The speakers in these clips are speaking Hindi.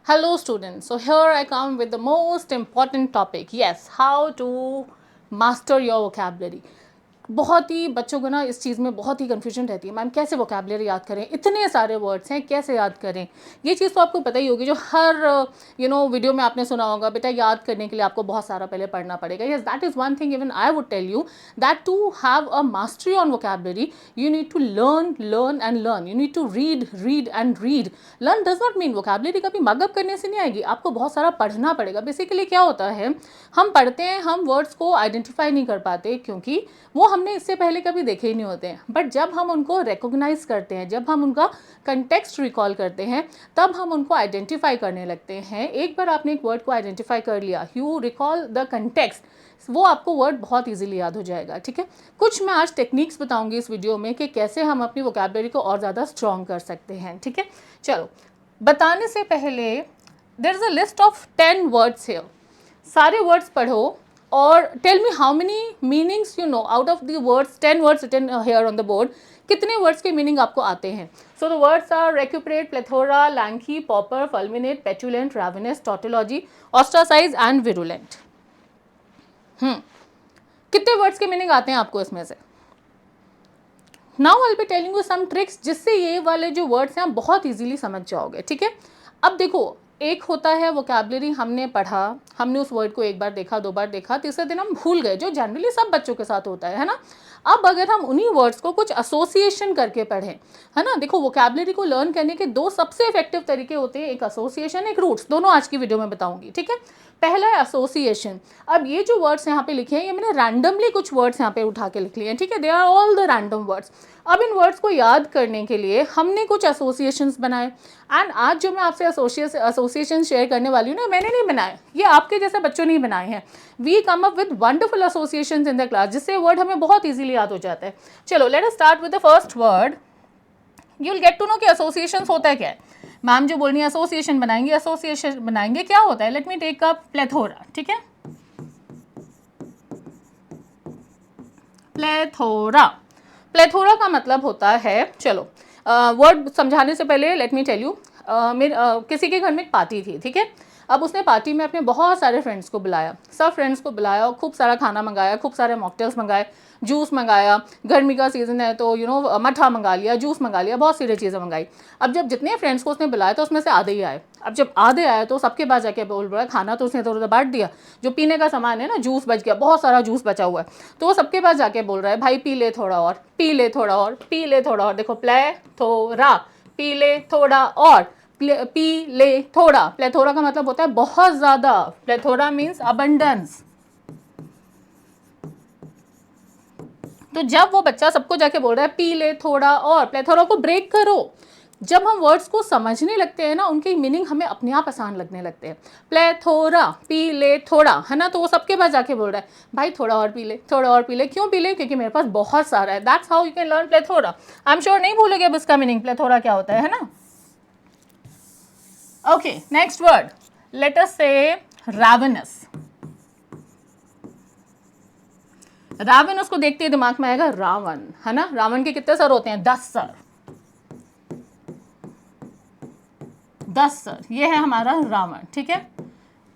Hello students, so here I come with the most important topic. Yes, how to master your vocabulary. बहुत ही बच्चों को ना इस चीज़ में बहुत ही कन्फ्यूजन रहती है, मैम कैसे वोकेबलरी याद करें, इतने सारे वर्ड्स हैं कैसे याद करें। ये चीज़ तो आपको पता ही होगी, जो हर वीडियो में आपने सुना होगा, बेटा याद करने के लिए आपको बहुत सारा पहले पढ़ना पड़ेगा। Yes, that is one thing even I would tell you that to have a mastery on vocabulary you need to learn and learn, you need to read and read. Learn does not mean vocabulary कभी मगअप करने से नहीं आएगी, आपको बहुत सारा पढ़ना पड़ेगा। बेसिकली क्या होता है, हम पढ़ते हैं, हम वर्ड्स को आइडेंटिफाई नहीं कर पाते क्योंकि वो हमने इससे पहले कभी देखे ही नहीं होते हैं। बट जब हम उनको रिकॉग्नाइज करते हैं, जब हम उनका कंटेक्स्ट रिकॉल करते हैं, तब हम उनको आइडेंटिफाई करने लगते हैं। एक बार आपने एक वर्ड को आइडेंटिफाई कर लिया, यू रिकॉल द कंटेक्स्ट, वो आपको वर्ड बहुत इजीली याद हो जाएगा। ठीक है, कुछ मैं आज टेक्निक्स बताऊंगी इस वीडियो में कि कैसे हम अपनी वोकैबुलरी को और ज़्यादा स्ट्रॉन्ग कर सकते हैं। ठीक है, चलो बताने से पहले there is a list of 10 words here. सारे वर्ड्स पढ़ो और tell me how many meanings you know out of the words, 10 words written here on the board, कितने वर्ड्स के मीनिंग आपको आते हैं। So the words are recuperate, plethora, lanky, pauper, fulminate, petulant, ravenous, tautology, ostracise and virulent. कितने वर्ड्स के मीनिंग आते हैं आपको इसमें से? Now I will be telling you some tricks जिससे ये वाले जो वर्ड्स हैं आप बहुत इजीली समझ जाओगे। ठीक है, अब देखो, एक होता है वोकैबुलरी, हमने पढ़ा, हमने उस वर्ड को एक बार देखा, दो बार देखा, तीसरे दिन हम भूल गए, जो जनरली सब बच्चों के साथ होता है ना। अब अगर हम उन्हीं वर्ड्स को कुछ एसोसिएशन करके पढ़ें, है ना, देखो वोकैबुलरी को लर्न करने के दो सबसे इफेक्टिव तरीके होते हैं, एक एसोसिएशन, एक रूट्स, दोनों आज की वीडियो में बताऊंगी। ठीक है, पहला है एसोसिएशन। अब ये जो वर्ड्स यहाँ पे लिखे हैं, ये मैंने रैंडमली कुछ वर्ड्स यहाँ पे उठा के लिख लिए हैं। ठीक है, they are all the random words. अब इन वर्ड्स को याद करने के लिए हमने कुछ एसोसिएशंस बनाए, एंड आज जो मैं आपसे एसोसिएशन शेयर करने वाली हूँ ना, मैंने नहीं बनाए, ये आपके जैसे बच्चों ने ही बनाए हैं। We come up with wonderful associations in the class, जिससे वर्ड हमें बहुत ईजिली याद हो जाता है। चलो let us start with the first word. You will get to know कि एसोसिएशंस होता है क्या है। मैम जो बोल रही है एसोसिएशन बनाएंगे, एसोसिएशन बनाएंगे, क्या होता है? Let me take up plethora. ठीक है, प्लेथोरा, प्लेथोरा का मतलब होता है, चलो वर्ड समझाने से पहले लेट मी टेल यू, किसी के घर में एक पार्टी थी। ठीक है, अब उसने पार्टी में अपने बहुत सारे फ्रेंड्स को बुलाया, सब फ्रेंड्स को बुलाया और खूब सारा खाना मंगाया, खूब सारे मॉकटेल्स मंगाए, जूस मंगाया, गर्मी का सीज़न है तो मठा मंगा लिया, जूस मंगा लिया, बहुत सारी चीज़ें मंगाई। अब जब जितने फ्रेंड्स को उसने बुलाया तो उसमें से आधे ही आए। अब जब आधे आए तो सबके पास जाके बोल रहा है, खाना तो उसने इधर उधर बांट दिया, जो पीने का सामान है ना, जूस बच गया, बहुत सारा जूस बचा हुआ है, तो वो सबके पास जाके बोल रहा है, भाई पी ले थोड़ा और, पी ले थोड़ा और, पी ले थोड़ा और। देखो, प्लेथोरा, पी ले थोड़ा और, पी ले थोड़ा। प्लेथोरा का मतलब होता है बहुत ज़्यादा, प्लेथोरा मीन्स अबंडेंस। तो जब वो बच्चा सबको जाके बोल रहा है पी ले थोड़ा और, प्लेथोरा को ब्रेक करो। जब हम वर्ड्स को समझने लगते हैं ना, उनके मीनिंग हमें अपने आप आसान लगने लगते हैं। प्लेथोरा, पी ले थोड़ा, है ना, तो वो सबके पास जाके बोल रहा है, भाई थोड़ा और पी ले, थोड़ा और पी ले। क्यों पी ले? क्योंकि मेरे पास बहुत सारा है। That's how you can learn plethora. I am sure नहीं भूलोगे अब इसका मीनिंग, प्लेथोरा क्या होता है ना। Okay, next word, let us से रावनस। रावण को देखते ही दिमाग में आएगा रावण, है ना। रावण के कितने सर होते हैं? 10 सर, 10 सर, ये है हमारा रावण। ठीक है,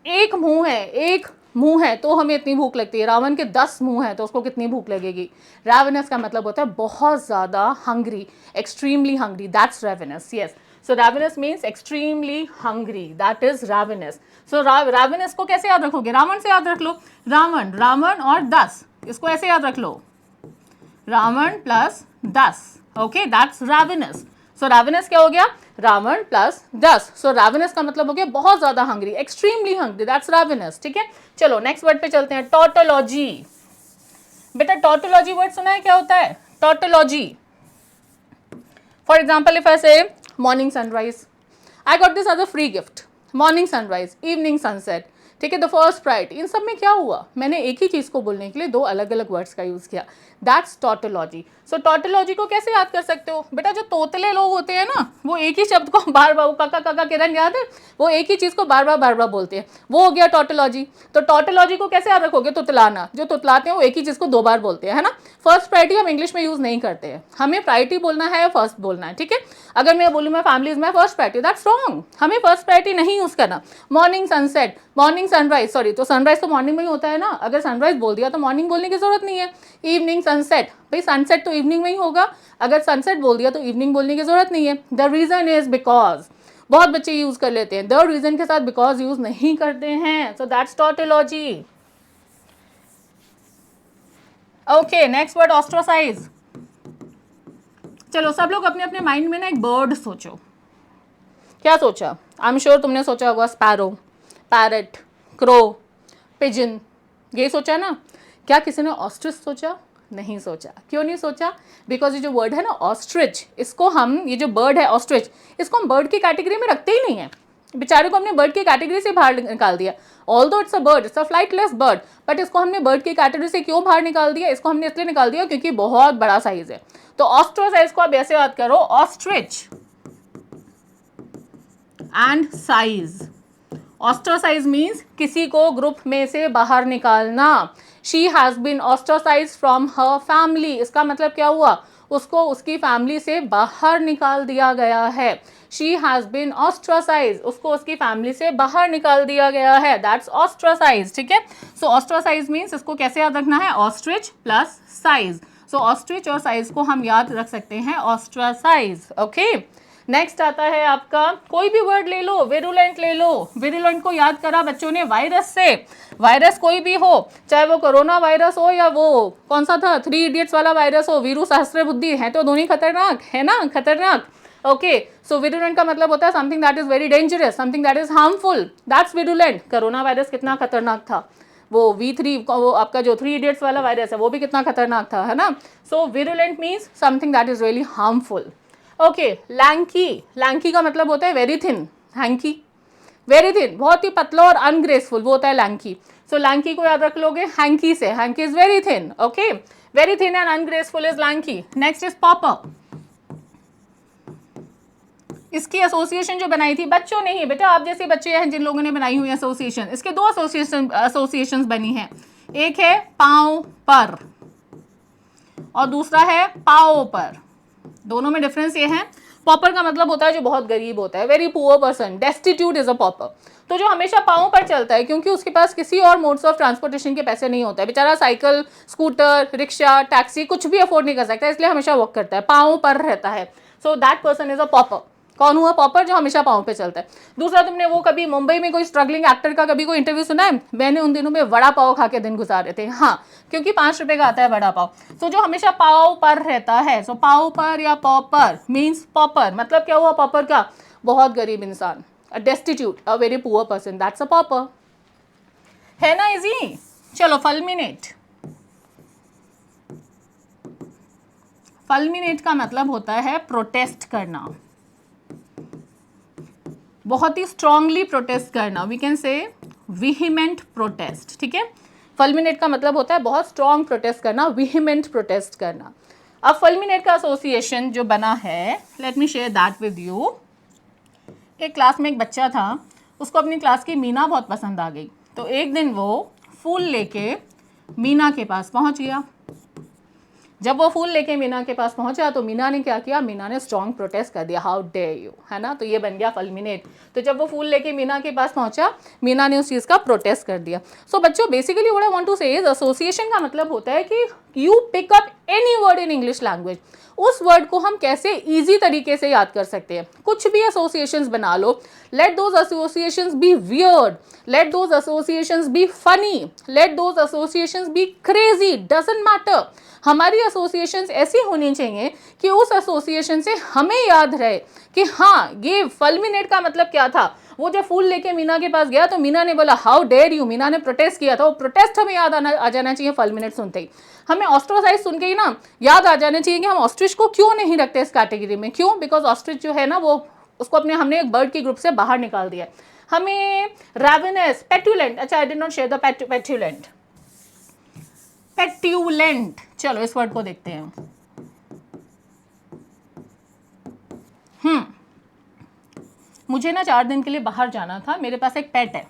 एक मुंह है तो हमें इतनी भूख लगती है, रावण के 10 मुंह है तो उसको कितनी भूख लगेगी। रावनस का मतलब होता है बहुत ज्यादा hungry, extremely hungry, that's ravenous. Yes, so ravenous means extremely hungry, that is ravenous. So ravenous को कैसे याद रखोगे? रावण से याद रख लो, रावण, रावण और 10, इसको ऐसे याद रख लो, Ravan plus 10। Okay, that's ravenous. So ravenous क्या हो गया? रावण प्लस 10। सो रावनस का मतलब हो गया बहुत ज्यादा हंग्री, एक्सट्रीमली हंग्री, दैट्स रावनस। ठीक है, चलो नेक्स्ट वर्ड पे चलते हैं, टॉटोलॉजी। बेटा टॉटोलॉजी वर्ड सुना है? क्या होता है tautology? For example if I say morning sunrise, I got this as a free gift. Morning sunrise, evening sunset, ठीक है, द फर्स्ट प्रायोरिटी। इन सब में क्या हुआ, मैंने एक ही चीज़ को बोलने के लिए दो अलग अलग वर्ड्स का यूज़ किया, दैट्स टॉटोलॉजी। सो टॉटोलॉजी को कैसे याद कर सकते हो बेटा, जो तोतले लोग होते हैं ना, वो एक ही शब्द को बार बार, काका काका किरण याद है, वो एक ही चीज़ को बार बार बोलते हैं, वो हो गया टॉटोलॉजी। तो टॉटोलॉजी को कैसे याद रखोगे, तुतलाना, जो तुतलाते हैं वो एक ही चीज़ को दो बार बोलते हैं, है ना। फर्स्ट प्रायोरिटी हम इंग्लिश में यूज़ नहीं करते हैं, हमें प्रायोरिटी बोलना है, फर्स्ट बोलना है, ठीक है। अगर मैं बोलूँ मैं family is my first priority, that's wrong, हमें फर्स्ट प्रायोरिटी नहीं यूज़ करना। Morning sunset, morning sunrise, sorry, तो सनराइज तो मॉर्निंग में ही होता है ना, अगर सनराइज बोल दिया तो मॉर्निंग बोलने की जरूरत नहीं है। इवनिंग सनसेट, भाई सनसेट तो इवनिंग में ही होगा, अगर सनसेट बोल दिया तो इवनिंग बोलने की जरूरत नहीं है। द रीजन इज बिकॉज, बहुत बच्चे यूज कर लेते हैं, द रीजन के साथ बिकॉज यूज नहीं करते हैं, so that's tautology. Okay, next word ostracise. चलो सब लोग अपने अपने माइंड में ना एक बर्ड सोचो, क्या सोचा, आई एम श्योर तुमने सोचा होगा स्पैरो, पैरट, क्रो, पिजन, ये सोचा ना। क्या किसी ने ऑस्ट्रिच सोचा, नहीं सोचा। क्यों नहीं सोचा, बिकॉज ये जो वर्ड है ना ऑस्ट्रिच, इसको हम, ये जो बर्ड है ऑस्ट्रिच, इसको हम बर्ड की कैटेगरी में रखते ही नहीं है, बेचारे को हमने बर्ड की कैटेगरी से बाहर निकाल दिया। Although it's a bird, it's a flightless bird, but इसको हमने बर्ड की कैटेगरी से क्यों बाहर निकाल दिया, इसको हमने इसलिए निकाल दिया क्योंकि बहुत बड़ा साइज है। तो ऑस्ट्रोसाइज को आप ऐसे याद करो, ostrich and size. Ostracise means किसी को ग्रुप में से बाहर निकालना। She has been ostracise from her family, इसका मतलब क्या हुआ, उसको उसकी फैमिली से बाहर निकाल दिया गया है। शी हैज बीन ऑस्ट्रोसाइज, उसको उसकी फैमिली से बाहर निकाल दिया गया है, दैट्स ऑस्ट्रोसाइज, ठीक है। सो ऑस्ट्रोसाइज मीन्स इसको कैसे याद रखना है, ऑस्ट्रिच प्लस साइज। सो ऑस्ट्रिच और साइज को हम याद रख सकते हैं ऑस्ट्रोसाइज, ओके। नेक्स्ट आता है आपका, कोई भी वर्ड ले लो, विरुलेंट ले लो, विरुलेंट को याद करा बच्चों ने वायरस से, वायरस कोई भी हो, चाहे वो कोरोना वायरस हो या वो कौन सा था, 3 इडियट्स वाला वायरस हो, वीरू सहस्त्रबुद्धि, है तो दोनों खतरनाक है ना, खतरनाक, ओके। सो विरुलेंट का मतलब होता है something that is very dangerous, something that is harmful, that's virulent. Corona virus कितना खतरनाक था, वो V3, वो आपका जो 3 इडियट्स वाला वायरस है वो भी कितना खतरनाक था, है ना। So virulent means something that is really harmful, okay. Lanky, lanky का मतलब होता है very thin, hanky, very thin, बहुत ही पतला और अनग्रेसफुल, वो होता है लैंकी। सो लैंकी को याद रख लोगे हैंकी से, hanky is very thin, okay, very thin and ungraceful is lanky. Next is pauper, इसकी एसोसिएशन जो बनाई थी बच्चों ने ही, बेटा आप जैसे बच्चे हैं जिन लोगों ने बनाई हुई एसोसिएशन, इसके दो एसोसिएशंस बनी है, एक है पाँव पर और दूसरा है पाँव पर, दोनों में डिफरेंस ये है। पॉपर का मतलब होता है जो बहुत गरीब होता है, very poor person, destitute is a pauper. तो जो हमेशा पाँव पर चलता है क्योंकि उसके पास किसी और मोड्स ऑफ ट्रांसपोर्टेशन के पैसे नहीं होता है, बेचारा साइकिल, स्कूटर, रिक्शा, टैक्सी कुछ भी अफोर्ड नहीं कर सकता, इसलिए हमेशा वॉक करता है, पाँव पर रहता है। So that person is a pauper. कौन हुआ पॉपर, जो हमेशा पाँव पे चलता है। दूसरा, तुमने वो कभी मुंबई में कोई स्ट्रगलिंग एक्टर का कभी कोई इंटरव्यू सुना है, मैंने उन दिनों में वड़ा पाव खा के दिन गुजारे थे, हाँ, क्योंकि 5 रुपए का आता है वड़ा पाव। सो जो हमेशा पाव पर रहता है, सो पाव पर या पॉपर मीन्स पॉपर, मतलब क्या हुआ पॉपर का, बहुत गरीब इंसान, a destitute, a very poor person, that's a pauper, है ना इजी। चलो फल्मिनेट, फल्मिनेट का मतलब होता है प्रोटेस्ट करना, बहुत ही स्ट्रांगली प्रोटेस्ट करना, वी कैन से विहिमेंट प्रोटेस्ट, ठीक है। फल्मिनेट का मतलब होता है बहुत स्ट्रांग प्रोटेस्ट करना, विहिमेंट प्रोटेस्ट करना। अब फल्मिनेट का एसोसिएशन जो बना है, let me share that with you. एक क्लास में एक बच्चा था, उसको अपनी क्लास की मीना बहुत पसंद आ गई, तो एक दिन वो फूल लेके मीना के पास पहुंच गया। जब वो फूल लेके मीना के पास पहुंचा तो मीना ने क्या किया, मीना ने स्ट्रॉन्ग प्रोटेस्ट कर दिया, हाउ डेयर यू, है ना, तो ये बन गया फल्मिनेट। तो जब वो फूल लेके मीना के पास पहुंचा, मीना ने उस चीज़ का प्रोटेस्ट कर दिया। सो बच्चों basically what I want to say is association का मतलब होता है कि you pick up any word in English language, उस वर्ड को हम कैसे ईजी तरीके से याद कर सकते हैं, कुछ भी एसोसिएशंस बना लो, let those associations be weird, let those associations be funny, let those associations be crazy, doesn't matter, हमारी एसोसिएशंस ऐसी होनी चाहिए कि उस एसोसिएशन से हमें याद रहे कि हाँ ये फल्मिनेट का मतलब क्या था। वो जब फूल लेके मीना के पास गया तो मीना ने बोला हाउ डेयर यू, मीना ने प्रोटेस्ट किया था, वो प्रोटेस्ट हमें याद आ जाना चाहिए फल्मिनेट सुनते ही। हमें ऑस्ट्रोसाइज सुन के ही ना याद आ जाना चाहिए कि हम ऑस्ट्रिच को क्यों नहीं रखते इस कैटेगरी में, क्यों, बिकॉज ऑस्ट्रिच जो है ना वो उसको अपने हमने एक बर्ड की ग्रुप से बाहर निकाल दिया। हमें ravenous, petulant, अच्छा I did not share the petulant, petulant, चलो इस वर्ड को देखते हैं। मुझे ना 4 दिन के लिए बाहर जाना था, मेरे पास एक पेट है।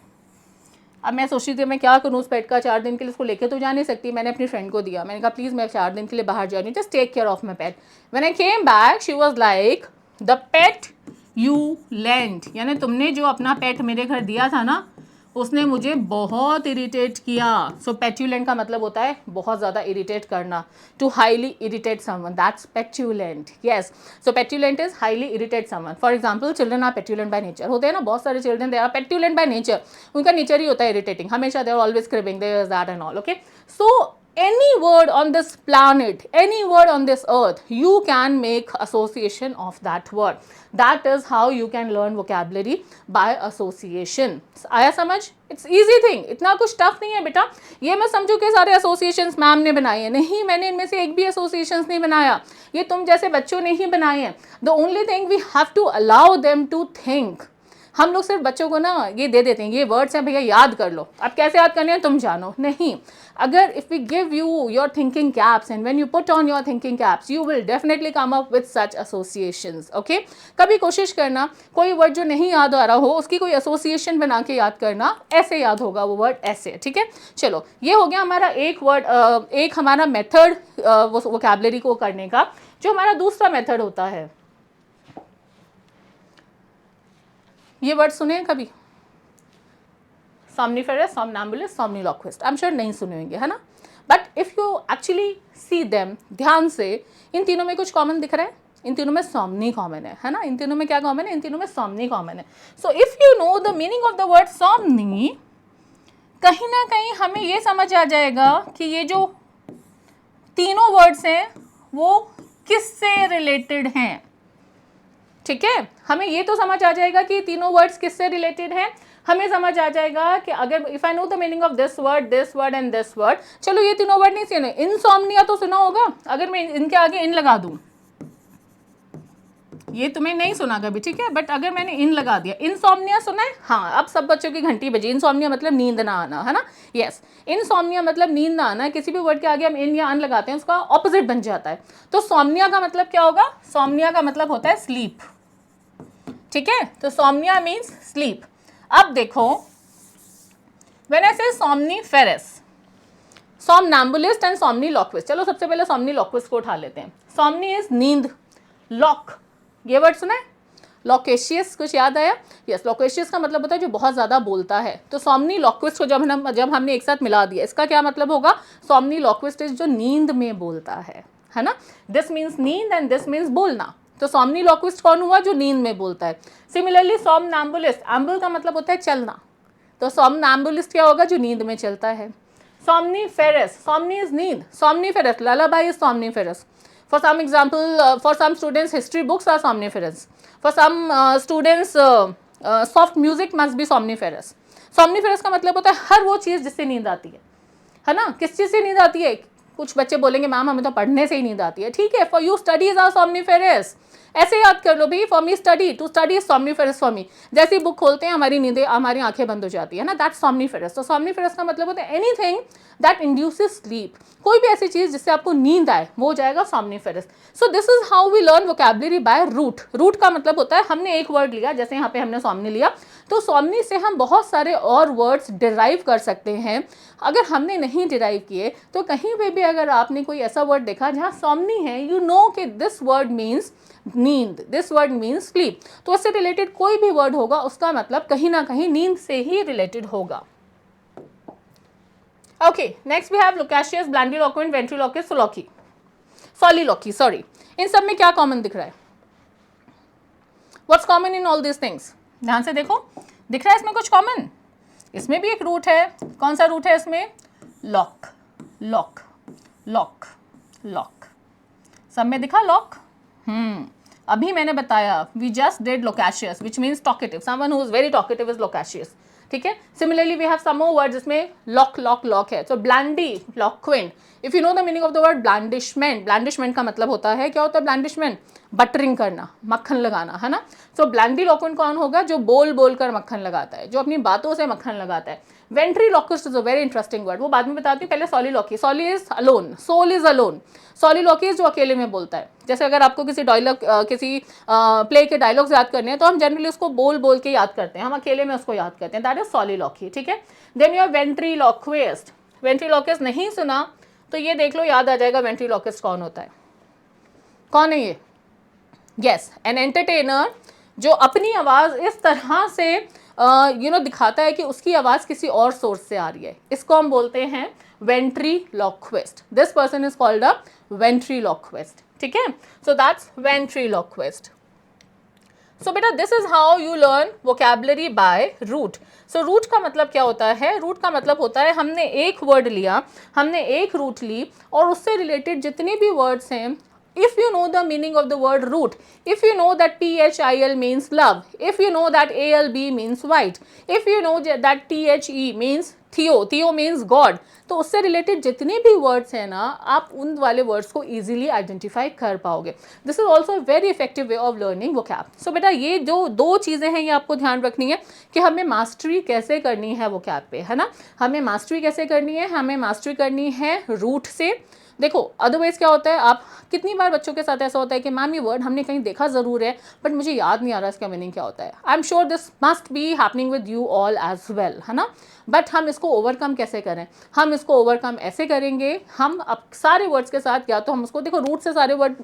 अब मैं सोच रही थी मैं क्या करूँ उस पेट का, 4 दिन के लिए उसको लेके तो जा नहीं सकती। मैंने अपनी फ्रेंड को दिया, मैंने कहा प्लीज़ मैं 4 दिन के लिए बाहर जा रही हूँ, just take care of my pet. When I came back she was like the pet you lent, यानी तुमने जो अपना पेट मेरे घर दिया था ना, उसने मुझे बहुत इरिटेट किया। सो पेट्यूलेंट का मतलब होता है बहुत ज़्यादा इरिटेट करना, to highly irritate someone, that's petulant. Yes, so petulant is highly irritate someone. For example children are petulant by nature, होते हैं ना बहुत सारे children, they are petulant by nature, उनका नेचर ही होता है इरिटेटिंग, हमेशा they are always cribbing, there is that and all, okay. So any word on this planet, any word on this earth, you can make association of that word. That is how you can learn vocabulary by association. आया समझ? It's easy thing, इतना कुछ टफ नहीं है बेटा। ये मैं समझो कि सारे associations मैम ने बनाए हैं, नहीं, मैंने इनमें से एक भी associations नहीं बनाया, ये तुम जैसे बच्चों ने ही बनाए हैं। The only thing we have to allow them to think. हम लोग सिर्फ बच्चों को ना ये दे देते हैं, ये वर्ड्स हैं भैया याद कर लो, अब कैसे याद करने हैं तुम जानो, नहीं। अगर if we give you your thinking caps and when you put on your thinking caps you will definitely come up with such associations, okay. कभी कोशिश करना कोई वर्ड जो नहीं याद आ रहा हो उसकी कोई एसोसिएशन बना के याद करना, ऐसे याद होगा वो वर्ड, ऐसे, ठीक है। चलो ये हो गया हमारा एक वर्ड, एक हमारा मेथड वोकैबुलरी को करने का। जो हमारा दूसरा मेथड होता है, ये वर्ड सुने हैं कभी? somniferous, somnambulist, somniloquist, I am sure नहीं सुने होंगे, है ना। But if you actually see them ध्यान से, इन तीनों में कुछ कॉमन दिख रहा है, इन तीनों में somni कॉमन है ना। इन तीनों में क्या कॉमन है? इन तीनों में somni कॉमन है। So if you know the meaning of the word somni, कहीं ना कहीं हमें ये समझ आ जाएगा कि ये जो तीनों वर्ड्स हैं वो किससे रिलेटेड हैं, ठीक है। हमें ये तो समझ आ जाएगा कि तीनों वर्ड्स किससे रिलेटेड हैं। हमें समझ आ जाएगा कि अगर if I know the meaning of this word and this word, चलो ये तीनों वर्ड नहीं सुने, इनसोम्निया तो सुना होगा, अगर मैं इनके आगे इन लगा दूं, ये तुम्हें नहीं सुना कभी, ठीक है, बट अगर मैंने इन लगा दिया, इनसोम्निया सुना है? हाँ, अब सब बच्चों की घंटी बजी। इनसोम्निया मतलब नींद ना आना, है ना। यस, इनसोम्निया मतलब नींद ना आना। किसी भी वर्ड के आगे हम इन या अन लगाते हैं उसका ऑपोजिट बन जाता है। तो सोम्निया का मतलब क्या होगा? सोम्निया का मतलब होता है स्लीप, ठीक है। तो सोम्निया मीन्स स्लीप। अब देखो, व्हेन आई से somniferous, somnambulist एंड somniloquist, चलो सबसे पहले somniloquist को उठा लेते हैं। somni इज नींद, lock, ये वर्ड सुना है? loquacious, कुछ याद आया? यस, loquacious का मतलब होता है जो बहुत ज़्यादा बोलता है। तो somniloquist को जब हमने एक साथ मिला दिया, इसका क्या मतलब होगा? somniloquist इज जो नींद में बोलता है ना। दिस मीन्स नींद एंड दिस मीन्स बोलना। तो somniloquist कौन हुआ? जो नींद में बोलता है। सिमिलरली somnambulist, ambul का मतलब होता है चलना, तो somnambulist क्या होगा? जो नींद में चलता है। somniferous, somni is नींद, somniferous, lullaby is somniferous. For some example, for some students history books are somniferous. For some students soft music must be somniferous. somniferous का मतलब होता है हर वो चीज़ जिससे नींद आती है ना। किस चीज़ से नींद आती है? कुछ बच्चे बोलेंगे मैम हमें तो पढ़ने से ही नींद आती है, ठीक है। For you studies are somniferous, ऐसे याद कर लो भाई, for me study, to study is somniferous for me. जैसे ही बुक खोलते हैं हमारी नींदें, हमारी आंखें बंद हो जाती है ना, दैट्स somniferous। तो somniferous का मतलब होता है एनीथिंग दैट इंड्यूसेस स्लीप, कोई भी ऐसी चीज़ जिससे आपको नींद आए वो हो जाएगा somniferous। So this is how we learn vocabulary by root. Root का मतलब होता है हमने एक वर्ड लिया, जैसे यहाँ पे हमने somni लिया, तो somni से हम बहुत सारे और वर्ड्स डिराइव कर सकते हैं। अगर हमने नहीं डिराइव किए तो कहीं पे भी अगर आपने कोई ऐसा वर्ड देखा जहाँ somni है, यू नो कि दिस वर्ड मीन्स नींद, दिस वर्ड मीन्स स्लीप, तो उससे रिलेटेड कोई भी वर्ड होगा उसका मतलब कहीं ना कहीं नींद से ही रिलेटेड होगा। Okay, next we have loquacious, blandiloquent, ventriloquist, soliloquy, sorry. इन सब में क्या कॉमन दिख रहा है? What's common in all this things? ध्यान से देखो, दिख रहा है इसमें कुछ कॉमन? इसमें भी एक रूट है। कौन सा रूट है इसमें? Lock, lock, lock, lock. सब में दिखा लॉक? अभी मैंने बताया, we just did loquacious which means talkative, someone who is very talkative is loquacious, ठीक है। Similarly we have some more word जिसमें लॉक, लॉक, लॉक है। तो blandiloquent, if you know the meaning of the word blandishment, blandishment का मतलब होता है, क्या होता है ब्लैंडिशमेंट? बटरिंग करना, मक्खन लगाना, है ना। सो ग्लैंडिलोक्वेंट कौन होगा? जो बोल बोल कर मक्खन लगाता है, जो अपनी बातों से मक्खन लगाता है। Ventriloquist is a very interesting word, वो बाद में बताती हूँ, पहले soliloquy. Soli is alone, sole is alone. Soliloquy जो अकेले में बोलता है। जैसे अगर आपको किसी डायलॉग किसी प्ले के डायलॉग्स याद करने हैं तो हम जनरली उसको बोल बोल के याद करते हैं, हम अकेले में उसको याद करते हैं, दैट इज सॉलिलोकी, ठीक है। Then your वेंट्रीलोक्विस्ट। वेंट्रीलोक्विस्ट नहीं सुना तो ये देख लो, याद आ जाएगा वेंट्रीलोक्विस्ट कौन होता है। कौन है ये? यस, एन एंटरटेनर जो अपनी आवाज़ इस तरह से दिखाता है कि उसकी आवाज़ किसी और सोर्स से आ रही है, इसको हम बोलते हैं ventriloquist. This person is called a ventriloquist, ठीक है। So that's ventriloquist. सो बेटा this is how you learn vocabulary by root. So root का मतलब क्या होता है? रूट का मतलब होता है हमने एक वर्ड लिया, हमने एक रूट ली और उससे रिलेटेड जितने भी वर्ड्स हैं, if you know the meaning of the word root, if you know that PHIL means love, if you know that ALB means white, if you know that THE means Theo, Theo means God, तो उससे रिलेटेड जितने भी वर्ड्स हैं ना, आप उन वाले वर्ड्स को इजीली आइडेंटिफाई कर पाओगे। This is also a very effective way of learning vocab. So बेटा ये जो दो चीज़ें हैं ये आपको ध्यान रखनी है कि हमें मास्टरी कैसे करनी है वोकैब पे, है ना। हमें मास्टरी कैसे करनी है? हमें मास्टरी करनी है रूट से। देखो अदरवाइज क्या होता है, आप कितनी बार बच्चों के साथ ऐसा होता है कि मैम ये वर्ड हमने कहीं देखा ज़रूर है बट मुझे याद नहीं आ रहा इसका मीनिंग क्या होता है। I am sure this must be happening with you all as well, है ना। बट हम इसको ओवरकम कैसे करें? हम इसको ओवरकम ऐसे करेंगे, हम अब सारे वर्ड्स के साथ, या तो हम उसको, देखो रूट से सारे वर्ड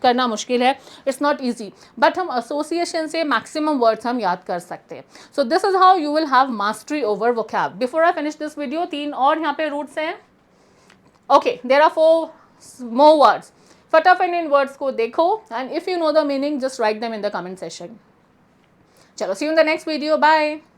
करना मुश्किल है, इट्स नॉट ईजी, बट हम एसोसिएशन से मैक्सिमम वर्ड्स हम याद कर सकते हैं। सो this is how you will have mastery over vocab. Before I finish this video, 3 और यहाँ पे रूट्स हैं। Okay, there are 4 more words. फटाफट इन वर्ड्स को देखो and if you know the meaning just write them in the comment section. चलो, see you in the next video. Bye.